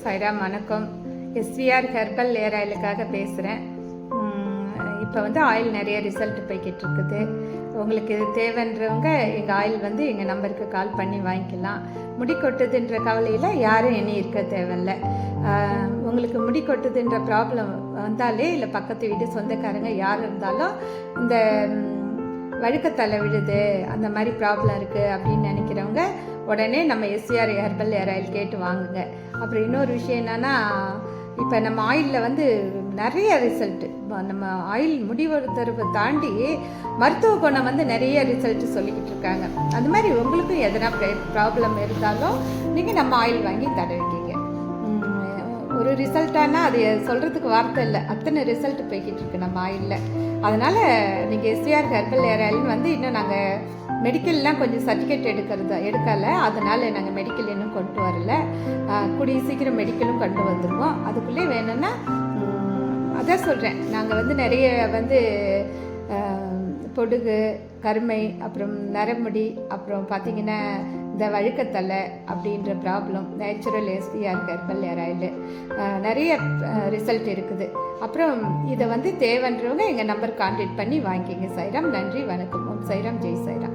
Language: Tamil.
சாய்ராம் வணக்கம். எஸ்விஆர் ஹெர்பல் ஏர் ஆயிலுக்காக பேசுகிறேன். இப்போ ஆயில் நிறைய ரிசல்ட் போய்கிட்டு இருக்குது. உங்களுக்கு இது தேவைன்றவங்க எங்கள் ஆயில் எங்கள் நம்பருக்கு கால் பண்ணி வாங்கிக்கலாம். முடி கொட்டுதுன்ற கவலையில் யாரும் இனி இருக்க தேவையில்லை. உங்களுக்கு முடி கொட்டுதுன்ற ப்ராப்ளம் வந்தாலே இல்லை பக்கத்து வீடு சொந்தக்காரங்க யார் இருந்தாலும் இந்த வழுக்கத்தலை விழுது அந்த மாதிரி ப்ராப்ளம் இருக்குது அப்படின்னு நினைக்கிறவங்க உடனே நம்ம எஸ்விஆர் ஹெர்பல் ஏர் ஆயில் கேட்டு வாங்குங்க. அப்புறம் இன்னொரு விஷயம் என்னென்னா, இப்போ நம்ம ஆயிலில் நிறைய ரிசல்ட்டு, நம்ம ஆயில் முடிவெடுத்தரவை தாண்டி மருத்துவ குணம் நிறைய ரிசல்ட்டு சொல்லிக்கிட்டு இருக்காங்க. அந்த மாதிரி உங்களுக்கும் எதனா ப்ராப்ளம் இருந்தாலும் நீங்கள் நம்ம ஆயில் வாங்கி தடவிக்கிங்க. ஒரு ரிசல்ட்டானா அது சொல்கிறதுக்கு வார்த்தை இல்லை, அத்தனை ரிசல்ட் போய்கிட்டு இருக்கு நம்ம ஆயிலில். அதனால் நீங்கள் எஸ்விஆர் ஹெர்பல் ஏர் ஆயில் இன்னும் நாங்கள் மெடிக்கல்லாம் கொஞ்சம் சர்டிஃபிகேட் எடுக்கலை. அதனால் நாங்கள் மெடிக்கல் இன்னும் கொண்டு வரல. கூடிய சீக்கிரம் மெடிக்கலும் கொண்டு வந்துடுவோம். அதுக்குள்ளே வேணும்னா அதான் சொல்கிறேன், நாங்கள் நிறைய பொடுகு, கருமை, அப்புறம் நரமுடி, அப்புறம் பார்த்திங்கன்னா இந்த வழுக்கத்தலை அப்படின்ற ப்ராப்ளம் நேச்சுரல் எஸ்விஆர் ஹெர்பல் ஏர் ஆயில் நிறைய ரிசல்ட் இருக்குது. அப்புறம் இதை தேவைன்றவங்க எங்கள் நம்பர் கான்டாக்ட் பண்ணி வாங்கிக்கிங்க. சாய்ராம். நன்றி, வணக்கம். ஓம் சாய்ராம், ஜெய் சாய்ராம்.